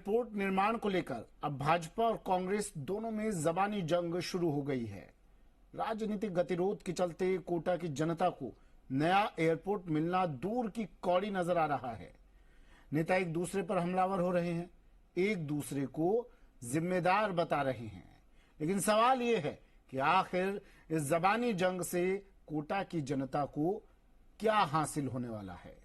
Airport निर्माण को लेकर अब भाजपा और कांग्रेस दोनों में जबानी जंग शुरू हो गई है। राजनीतिक गतिरोध के चलते कोटा की जनता को नया एयरपोर्ट मिलना दूर की कौड़ी नजर आ रहा है। नेता एक दूसरे पर हमलावर हो रहे हैं, एक दूसरे को जिम्मेदार बता रहे हैं। लेकिन सवाल यह है कि आखिर इस जबानी जंग से कोटा की जनता को क्या हासिल होने वाला है।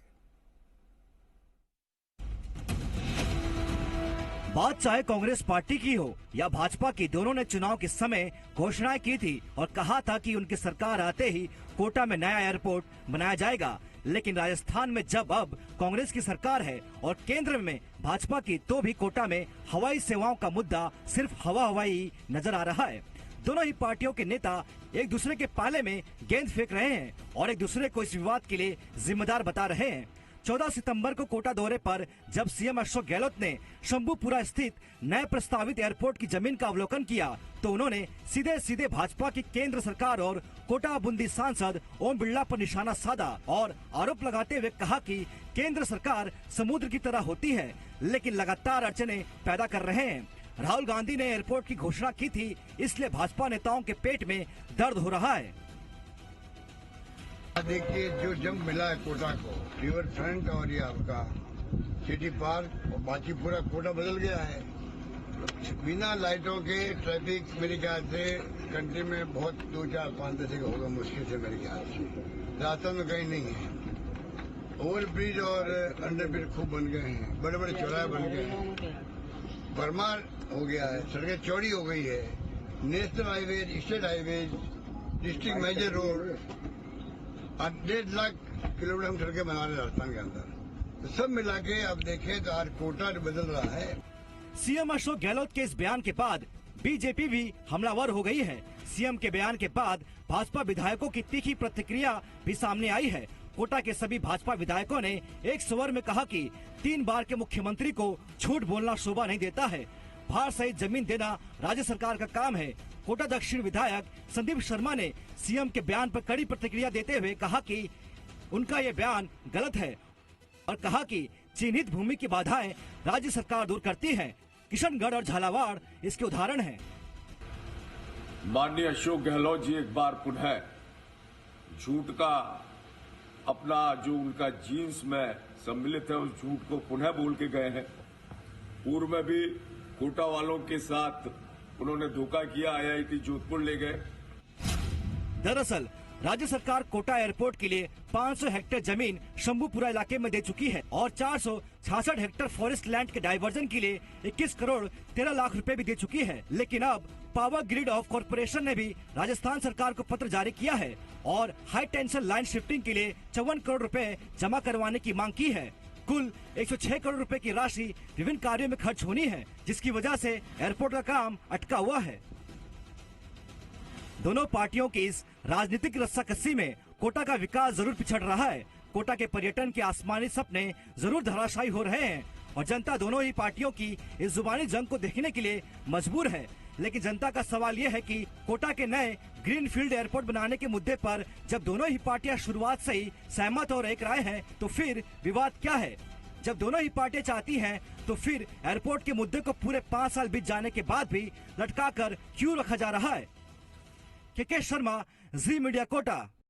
बात चाहे कांग्रेस पार्टी की हो या भाजपा की, दोनों ने चुनाव के समय घोषणाएं की थी और कहा था कि उनकी सरकार आते ही कोटा में नया एयरपोर्ट बनाया जाएगा। लेकिन राजस्थान में जब अब कांग्रेस की सरकार है और केंद्र में भाजपा की, तो भी कोटा में हवाई सेवाओं का मुद्दा सिर्फ हवाई नजर आ रहा है। दोनों ही पार्टियों के नेता एक दूसरे के पाले में गेंद फेंक रहे हैं और एक दूसरे को इस विवाद के लिए जिम्मेदार बता रहे हैं। 14 सितंबर को कोटा दौरे पर जब सीएम अशोक गहलोत ने शंभूपुरा स्थित नए प्रस्तावित एयरपोर्ट की जमीन का अवलोकन किया, तो उन्होंने सीधे सीधे भाजपा की केंद्र सरकार और कोटा बूंदी सांसद ओम बिरला पर निशाना साधा और आरोप लगाते हुए कहा कि केंद्र सरकार समुद्र की तरह होती है लेकिन लगातार अड़चने पैदा कर रहे हैं। राहुल गांधी ने एयरपोर्ट की घोषणा की थी, इसलिए भाजपा नेताओं के पेट में दर्द हो रहा है। देखिए, जो जंग मिला है कोटा को, रिवर फ्रंट और ये आपका सिटी पार्क और बाकी पूरा कोटा बदल गया है। बिना लाइटों के ट्रैफिक मेरे ख्याल से कंट्री में बहुत 2, 4, 5 दशक होगा मुश्किल से मेरे ख्याल से। रास्ता में कहीं नहीं है। ओवर ब्रिज और अंडर ब्रिज खूब बन गए हैं, बड़े बड़े चौराहे बन गए हैं, भरमार हो गया है, सड़कें चौड़ी हो गई है। National highway, state highway, district major road 1.5 lakh kilometre हम सड़कें बना रहे राजस्थान के अंदर। तो सब मिला के अब देखें तो आज कोटा बदल रहा है। सीएम अशोक गहलोत के इस बयान के बाद बीजेपी भी हमलावर हो गई है। सीएम के बयान के बाद भाजपा विधायकों की तीखी प्रतिक्रिया भी सामने आई है। कोटा के सभी भाजपा विधायकों ने एक स्वर में कहा कि 3 बार के मुख्यमंत्री को झूठ बोलना शोभा नहीं देता है। भार सहित जमीन देना राज्य सरकार का काम है। कोटा दक्षिण विधायक संदीप शर्मा ने सीएम के बयान पर कड़ी प्रतिक्रिया देते हुए कहा कि उनका ये बयान गलत है और कहा कि चिन्हित भूमि की बाधाएं राज्य सरकार दूर करती है। किशनगढ़ और झालावाड़ इसके उदाहरण हैं। माननीय अशोक गहलोत जी एक बार पुनः झूठ का अपना जो उनका जीन्स में सम्मिलित है उस झूठ को पुनः बोल के गए हैं। पूर्व में भी कोटा वालों के साथ उन्होंने धोखा किया, आईआईटी जोधपुर ले गए। दरअसल राज्य सरकार कोटा एयरपोर्ट के लिए 500 हेक्टेयर जमीन शंभूपुरा इलाके में दे चुकी है और 466 हेक्टेयर फॉरेस्ट लैंड के डाइवर्जन के लिए 21 करोड़ 13 लाख रुपए भी दे चुकी है। लेकिन अब पावर ग्रिड ऑफ कॉर्पोरेशन ने भी राजस्थान सरकार को पत्र जारी किया है और हाई टेंशन लाइन शिफ्टिंग के लिए 54 करोड़ रुपए जमा करवाने की मांग की है। कुल 106 करोड़ रुपए की राशि विभिन्न कार्यों में खर्च होनी है, जिसकी वजह से एयरपोर्ट का काम अटका हुआ है। दोनों पार्टियों की इस राजनीतिक रस्साकसी में कोटा का विकास जरूर पिछड़ रहा है। कोटा के पर्यटन के आसमानी सपने जरूर धराशायी हो रहे हैं और जनता दोनों ही पार्टियों की इस जुबानी जंग को देखने के लिए मजबूर है। लेकिन जनता का सवाल यह है कि कोटा के नए ग्रीनफील्ड एयरपोर्ट बनाने के मुद्दे पर जब दोनों ही पार्टियां शुरुआत से ही सहमत और एक राय हैं, तो फिर विवाद क्या है? जब दोनों ही पार्टियां चाहती हैं, तो फिर एयरपोर्ट के मुद्दे को पूरे 5 साल बीत जाने के बाद भी लटका कर क्यों रखा जा रहा है? के शर्मा, जी मीडिया, कोटा।